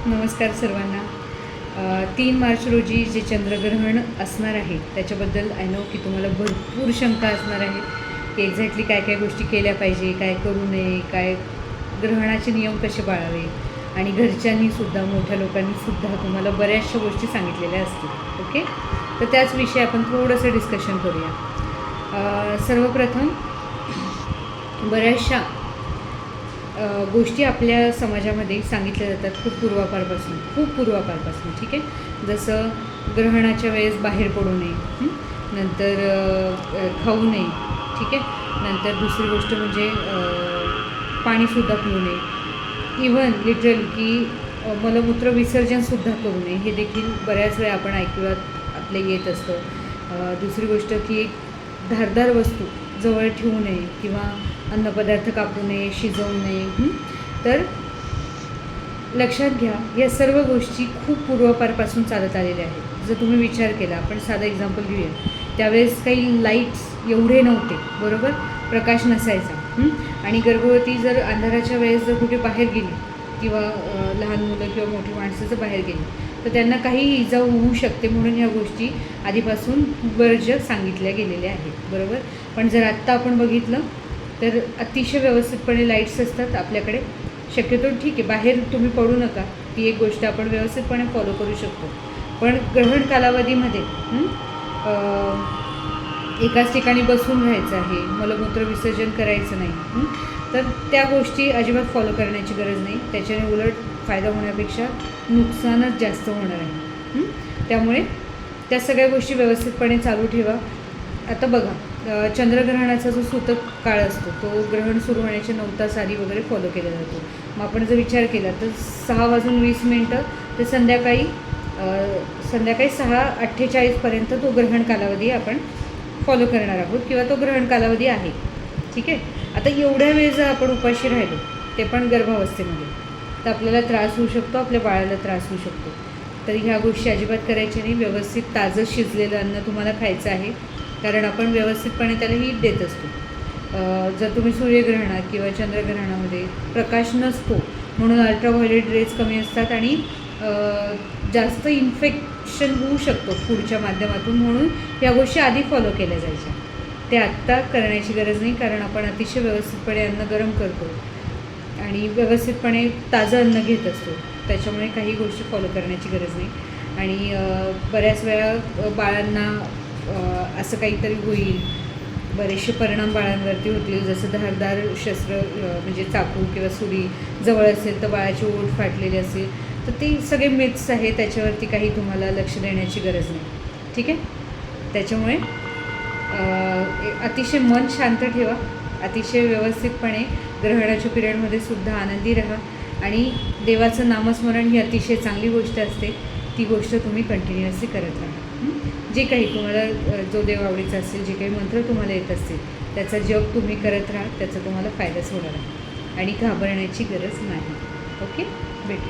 नमस्कार सर्वांना. 3 मार्च रोजी जे चंद्रग्रहण असणार आहे त्याच्याबद्दल आय नो की तुम्हाला भरपूर शंका असणार आहे की एक्झॅक्टली काय काय गोष्टी केल्या पाहिजे, काय करू नये, काय ग्रहणाचे नियम कसे पाळावे आणि घरच्यांनीसुद्धा, मोठ्या लोकांनीसुद्धा तुम्हाला बऱ्याचशा गोष्टी सांगितलेल्या असतील. ओके, तर त्याच विषयी आपण थोडंसं डिस्कशन करूया. सर्वप्रथम बऱ्याचशा गोष्टी आपल्या समाजामध्ये सांगितल्या जातात खूप पूर्वापारपासून. ठीक आहे, जसं ग्रहणाच्या वेळेस बाहेर पडू नये, नंतर खाऊ नये. ठीक आहे, नंतर दुसरी गोष्ट म्हणजे पाणीसुद्धा पिऊ नये. इवन लिटरली की मलमूत्र विसर्जनसुद्धा करू नये, हे देखील बऱ्याच वेळा आपण ऐकूयात आपल्या येत असतं. दुसरी गोष्ट की धारदार वस्तू जवळ ठेवू नये किंवा अन्नपदार्थ कापू नये, शिजवू नये. तर लक्षात घ्या, या सर्व गोष्टी खूप पूर्वापारपासून चालत आलेल्या आहेत. जर तुम्ही विचार केला, आपण साधा एक्झाम्पल घेऊया, त्यावेळेस काही लाईट्स एवढे नव्हते, बरोबर, प्रकाश नसायचा. आणि गर्भवती जर अंधाराच्या वेळेस जर कुठे बाहेर गेली किंवा लहान मुलं किंवा मोठी माणसं जर बाहेर गेली तर त्यांना काही इजा होऊ शकते, म्हणून ह्या गोष्टी आधीपासून वर्ज्य सांगितल्या गेलेल्या आहेत, बरोबर. पण जर आत्ता आपण बघितलं तर अतिशय व्यवस्थितपणे लाईट्स असतात आपल्याकडे. शक्यतो ठीक आहे, बाहेर तुम्ही पडू नका, ती एक गोष्ट आपण व्यवस्थितपणे फॉलो करू शकतो. पण ग्रहण कालावधीमध्ये एकाच ठिकाणी बसून राहायचं आहे, मलमूत्र विसर्जन करायचं नाही. तर त्या गोष्टी अजिबात फॉलो करण्याची गरज नाही. त्याच्याने उलट फायदा होण्यापेक्षा नुकसानच जास्त होणार आहे. त्यामुळे त्या सगळ्या गोष्टी व्यवस्थितपणे चालू ठेवा. आता बघा, चंद्रग्रहणाचा जो सूतक काळ असतो तो ग्रहण सुरू होण्याच्या 9 तास आधी वगैरे फॉलो केला जातो. मग आपण जर विचार केला तर 6:20 ते संध्याकाळी 6:48 तो ग्रहण कालावधी आपण फॉलो करणार आहोत किंवा तो ग्रहण कालावधी आहे. ठीक आहे, आता एवढ्या वेळ जर आपण उपाशी राहिलो, ते पण गर्भावस्थेमध्ये, तर आपल्याला त्रास होऊ शकतो, आपल्या बाळाला त्रास होऊ शकतो. तर ह्या गोष्टी अजिबात करायच्या नाही. व्यवस्थित ताजं शिजलेलं अन्न तुम्हाला खायचं आहे, कारण आपण व्यवस्थितपणे त्याला हीट देत असतो. जर तुम्ही सूर्यग्रहणात किंवा चंद्रग्रहणामध्ये प्रकाश नसतो म्हणून अल्ट्राव्हायोलेट रेज कमी असतात आणि जास्त इन्फेक्शन होऊ शकतो फूडच्या माध्यमातून, म्हणून या गोष्टी आधी फॉलो केल्या जायच्या. ते आत्ता करण्याची गरज नाही, कारण आपण अतिशय व्यवस्थितपणे अन्न गरम करतो आणि व्यवस्थितपणे ताजं अन्न घेत असतो. त्याच्यामुळे काही गोष्टी फॉलो करण्याची गरज नाही. आणि बऱ्याच वेळा बाळांना असं काहीतरी होईल, बरेचसे परिणाम बाळांवरती होतील, जसं धारदार शस्त्र म्हणजे चाकू किंवा सुरी जवळ असेल तर बाळाची ओठ फाटलेली असेल, तर ते सगळे मिथ्स आहे, त्याच्यावरती काही तुम्हाला लक्ष देण्याची गरज नाही. ठीक आहे, त्याच्यामुळे अतिशय मन शांत ठेवा, अतिशय व्यवस्थितपणे ग्रहणाच्या पिरियडमध्ये सुद्धा आनंदी राहा आणि देवाचं नामस्मरण ही अतिशय चांगली गोष्ट असते. ती गोष्ट तुम्ही कंटिन्युअसली करत राहा. जे काही तुम्हाला जो देव आवडीचा असेल, जे काही मंत्र तुम्हाला येत असतील त्याचा जप तुम्ही करत राहा, त्याचा तुम्हाला फायदाच होणार आहे आणि घाबरण्याची गरज नाही. ओके, भेटू.